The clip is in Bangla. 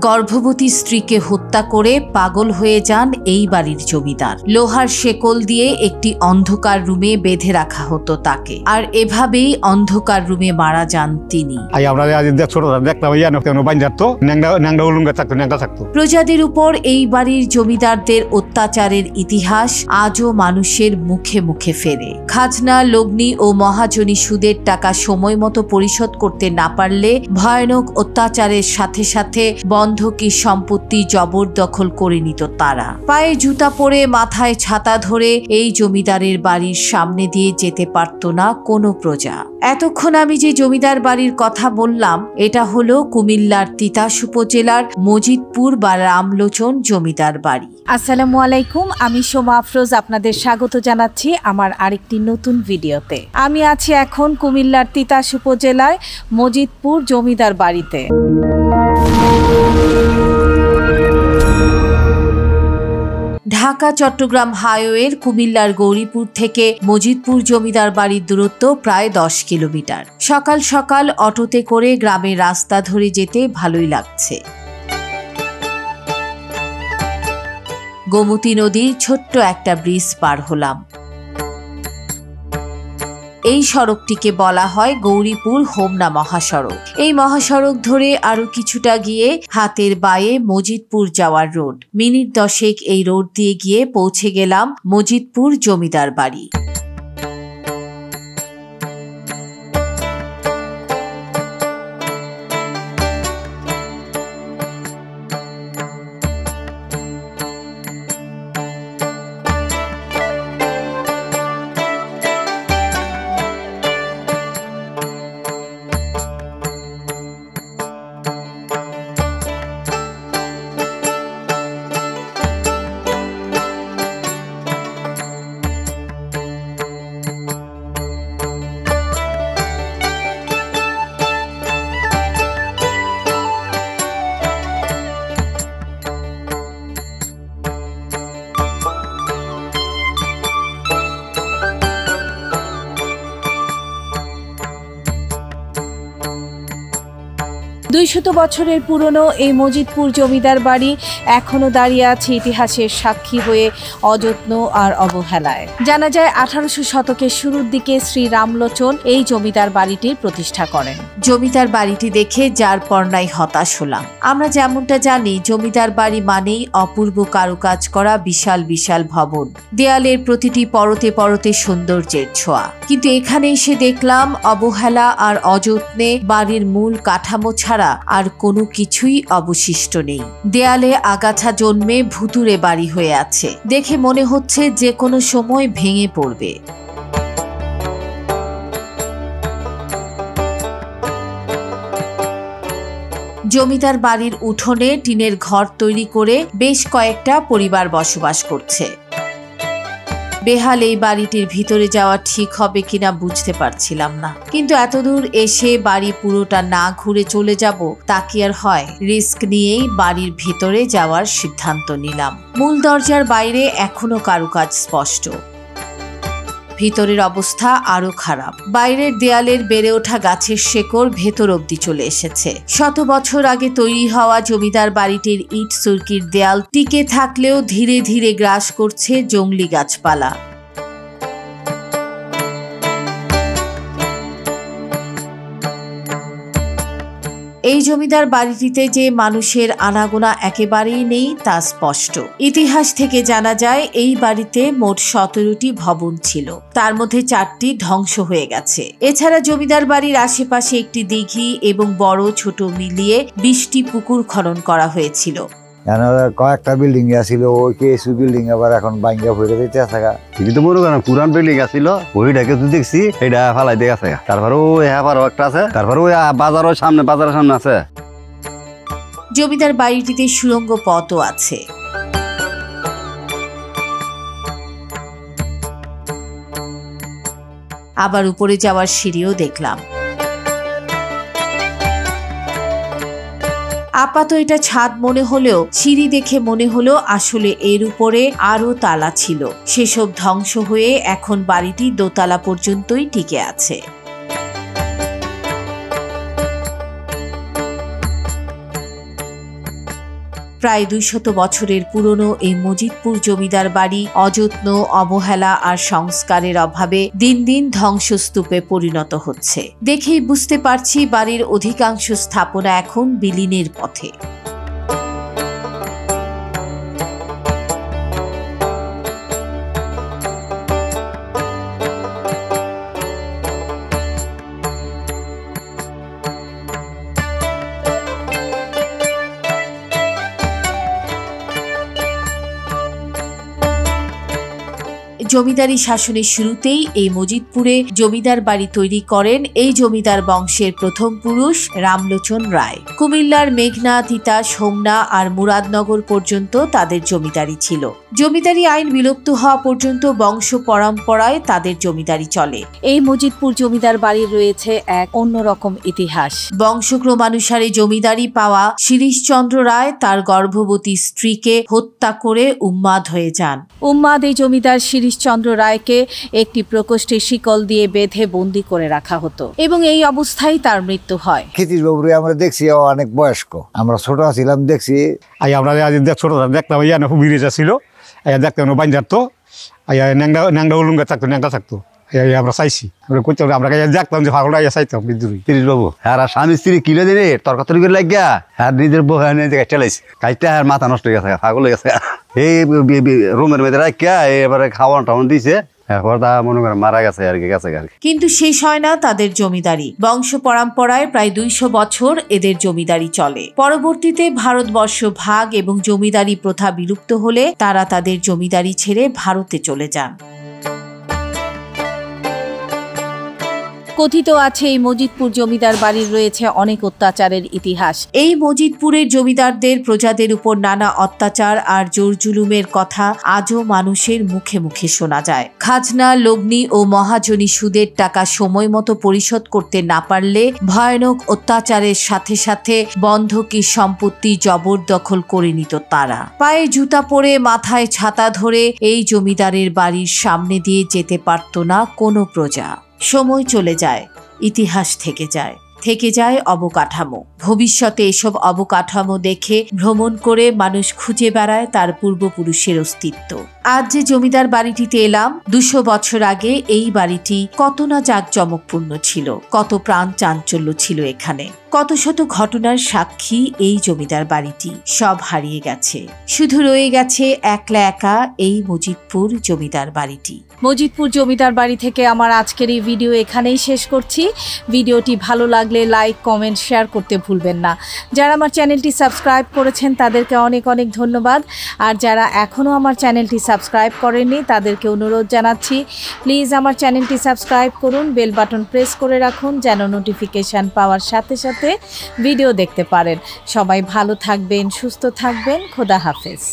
গর্ভবতী স্ত্রীকে হত্যা করে পাগল হয়ে যান এই বাড়ির জমিদার। লোহার শেকল দিয়ে একটি অন্ধকার রুমে বেঁধে রাখা হতো তাকে, আর এভাবেই অন্ধকার রুমে মারা যান তিনি। প্রজাদের উপর এই বাড়ির জমিদারদের অত্যাচারের ইতিহাস আজও মানুষের মুখে মুখে ফেরে। খাজনা, লগ্নি ও মহাজনী সুদের টাকা সময় মতো পরিশোধ করতে না পারলে ভয়ানক অত্যাচারের সাথে সাথে বন্ধকি সম্পত্তি জবরদখল করে নিত তারা। পায়ে জুতা পরে মাথায় ছাতা ধরে এই জমিদারের বাড়ির সামনে দিয়ে যেতে পারত না কোনো প্রজা। এতক্ষণ আমি যে জমিদার বাড়ির কথা বললাম এটা হলো কুমিল্লার তিতাস উপজেলার মজিদপুর বা রামলোচন জমিদার বাড়ি। আসসালামু আলাইকুম, আমি সোমা আফরোজ আপনাদের স্বাগত জানাচ্ছি আমার আরেকটি নতুন ভিডিওতে। আমি আছি এখন কুমিল্লার তিতাস উপজেলায় মজিদপুর জমিদার বাড়িতে। ঢাকা চট্টগ্রাম হাইওয়ের কুমিল্লার গৌরীপুর থেকে মজিদপুর জমিদার বাড়ির দূরত্ব প্রায় 10 কিলোমিটার। সকাল সকাল অটোতে করে গ্রামের রাস্তা ধরে যেতে ভালোই লাগছে। গোমতী নদীর ছোট্ট একটা ব্রিজ পার হলাম। এই সড়কটিকে বলা হয় গৌরীপুর হোমনা মহাসড়ক। এই মহাসড়ক ধরে আরো কিছুটা গিয়ে হাতের বাঁয়ে মজিদপুর যাওয়ার রোড। মিনিট 10 এই রোড দিয়ে গিয়ে পৌঁছে গেলাম মজিদপুর জমিদার বাড়ি। দুইশত বছরের পুরনো এই মজিদপুর জমিদার বাড়ি এখনো দাঁড়িয়ে আছে ইতিহাসের সাক্ষী হয়ে অযত্ন আর অবহেলায়। জানা যায় 1800 শতকের শুরুর দিকে শ্রী রামলোচন এই জমিদার বাড়িটির প্রতিষ্ঠা করেন। জমিদার বাড়িটি দেখে যার পর্নায় হতাশ হলাম। আমরা যেমনটা জানি জমিদার বাড়ি মানেই অপূর্ব কারুকাজ করা বিশাল বিশাল ভবন, দেয়ালের প্রতিটি পরতে পরতে সৌন্দর্যের ছোঁয়া। কিন্তু এখানে এসে দেখলাম অবহেলা আর অযত্নে বাড়ির মূল কাঠামো ছাড়া আর কোনো কিছুই অবশিষ্ট নেই। দেয়ালে আগাছা জন্মে ভুতুড়ে বাড়ি হয়ে আছে। দেখে মনে হচ্ছে যে কোনো সময় ভেঙে পড়বে। জমিদার বাড়ির উঠোনে টিনের ঘর তৈরি করে বেশ কয়েকটা পরিবার বসবাস করছে। বেহাল এই বাড়িটির ভিতরে যাওয়া ঠিক হবে কিনা বুঝতে পারছিলাম না, কিন্তু এতদূর এসে বাড়ি পুরোটা না ঘুরে চলে যাব তা কি আর হয়। রিস্ক নিয়েই বাড়ির ভিতরে যাওয়ার সিদ্ধান্ত নিলাম। মূল দরজার বাইরে এখনো কারুকাজ স্পষ্ট, ভিতরের অবস্থা আরো খারাপ। বাইরের দেয়ালের বেড়ে ওঠা গাছের শেকড় ভেতর অব্দি চলে এসেছে। 100 বছর আগে তৈরি হওয়া জমিদার বাড়িটির ইট সুরকির দেয়াল টিকে থাকলেও ধীরে ধীরে গ্রাস করছে জংলি গাছপালা। এই জমিদার বাড়িটিতে যে মানুষের আনাগোনা একেবারেই নেই তা স্পষ্ট। ইতিহাস থেকে জানা যায় এই বাড়িতে মোট 17টি ভবন ছিল, তার মধ্যে 4টি ধ্বংস হয়ে গেছে। এছাড়া জমিদার বাড়ির আশেপাশে একটি দিঘি এবং বড় ছোট মিলিয়ে 20টি পুকুর খনন করা হয়েছিল। কয়েকটা বিল্ডিং আছিল, ওই কিছু বিল্ডিং আবার এখন ভাঙ্গা পড়ে দিতে আছে। কিন্তু বড় পুরান বিল্ডিং আছিল, ওইটাকে তো দেখছি এটা ফালাই দিয়ে আছে। তারপরে ওই আবার একটা আছে, তারপরে ওই বাজারের সামনে আছে। জমিদার বাড়িটিতে সুড়ঙ্গ পথও আছে। আবার উপরে যাওয়ার সিঁড়িও দেখলাম। আপাতত এটা ছাদ মনে হলেও সিঁড়ি দেখে মনে হলো আসলে এর উপরে আরো তালা ছিল। সেসব ধ্বংস হয়ে এখন বাড়িটি দোতলা পর্যন্তই টিকে আছে। প্রায় 200 বছরের পুরনো এই মজিদপুর জমিদার বাড়ি অযত্ন, অবহেলা আর সংস্কারের অভাবে দিন দিন ধ্বংসস্তূপে পরিণত হচ্ছে। দেখেই বুঝতে পারছি বাড়ির অধিকাংশ স্থাপনা এখন বিলীনের পথে। জমিদারি শাসনের শুরুতেই এই মজিদপুরে জমিদার বাড়ি তৈরি করেন এই জমিদার বংশের প্রথম পুরুষ রামলোচন রায়। কুমিল্লার মেঘনা, তিতাস, হোমনা আর মুরাদনগর পর্যন্ত তাদের জমিদারি ছিল। জমিদারি আইন বিলুপ্ত হওয়া পর্যন্ত বংশ পরম্পরায় তাদের জমিদারি চলে। এই মজিদপুর জমিদার বাড়ির রয়েছে এক অন্যরকম ইতিহাস। বংশক্রমানুসারে জমিদারি পাওয়া শিরিশচন্দ্র রায় তার গর্ভবতী স্ত্রীকে হত্যা করে উন্মাদ হয়ে যান। উন্মাদ এই জমিদার শিরিশচন্দ্র রায়কে একটি প্রকোষ্ঠে শিকল দিয়ে বেঁধে বন্দি করে রাখা হতো এবং এই অবস্থায় তার মৃত্যু হয়। ক্ষিতিশ বাবুরে আমরা দেখছি অনেক বয়স্ক, আমরা ছোট ছিলাম দেখছি। আমরা ছোট দেখলাম খুব বিরেজা ছিল, দেখতাম বাঞ্জার তো ন্যাংটা উলুঙ্গা থাকতো, ন্যাংটা থাকতো। আমরা চাইছি আমরা দেখতাম যে ফাগলটা চাইতাম বিদ্রোহী তিরিশ বাবু হ্যাঁ স্বামী স্ত্রী কিনে দিনে তর্কাতর্কি করে লাগিয়া হ্যাঁ নিজের বউ চালাইছে কাজটা হ্যাঁ মাথা নষ্ট হয়ে গেছে, পাগল হয়ে গেছে। এই রুমের মধ্যে রাখিয়া এবারে খাওয়ান টাওয়ান দিছে, মনে করেন মারা গেছে আর কি গেছে। কিন্তু শেষ হয় না তাদের জমিদারি। বংশ পরম্পরায় প্রায় 200 বছর এদের জমিদারি চলে। পরবর্তীতে ভারতবর্ষ ভাগ এবং জমিদারি প্রথা বিলুপ্ত হলে তারা তাদের জমিদারি ছেড়ে ভারতে চলে যান। কথিত আছে এই মজিদপুর জমিদার বাড়ির রয়েছে অনেক অত্যাচারের ইতিহাস। এই মজিদপুরের জমিদারদের প্রজাদের উপর নানা অত্যাচার আর জোর জুলুমের কথা আজও মানুষের মুখে মুখে শোনা যায়। খাজনা, লগ্নি ও মহাজনী সুদের টাকা সময় মতো পরিশোধ করতে না পারলে ভয়ানক অত্যাচারের সাথে সাথে বন্ধকি সম্পত্তি জবরদখল করে নিত তারা। পায়ে জুতা পরে মাথায় ছাতা ধরে এই জমিদারের বাড়ির সামনে দিয়ে যেতে পারত না কোনো প্রজা। সময় চলে যায়, ইতিহাস থেকে যায় অবকাঠামো। ভবিষ্যতে এসব অবকাঠামো দেখে ভ্রমণ করে মানুষ খুঁজে বেড়ায় তার পূর্বপুরুষের অস্তিত্ব। আজ যে জমিদার বাড়িটিতে এলাম, 200 বছর আগে এই বাড়িটি কত না জাঁকজমকপূর্ণ ছিল, কত প্রাণ চাঞ্চল্য ছিল এখানে, কত শত ঘটনার সাক্ষী এই জমিদার বাড়িটি। সব হারিয়ে গেছে, শুধু রয়ে গেছে একলা একা এই মজিদপুর জমিদার বাড়িটি। মজিদপুর জমিদার বাড়ি থেকে আমার আজকের এই ভিডিও এখানেই শেষ করছি। ভিডিওটি ভালো লাগলে লাইক, কমেন্ট, শেয়ার করতে ভুলবেন না। যারা আমার চ্যানেলটি সাবস্ক্রাইব করেছেন তাদেরকে অনেক অনেক ধন্যবাদ। আর যারা এখনও আমার চ্যানেলটি সাবস্ক্রাইব করেননি তাদেরকে অনুরোধ জানাচ্ছি, প্লিজ আমার চ্যানেলটি সাবস্ক্রাইব করুন, বেল বাটন প্রেস করে রাখুন যেন নোটিফিকেশান পাওয়ার সাথে সাথে ভিডিও দেখতে পারেন। সবাই ভালো থাকবেন, সুস্থ থাকবেন। খোদা হাফেজ।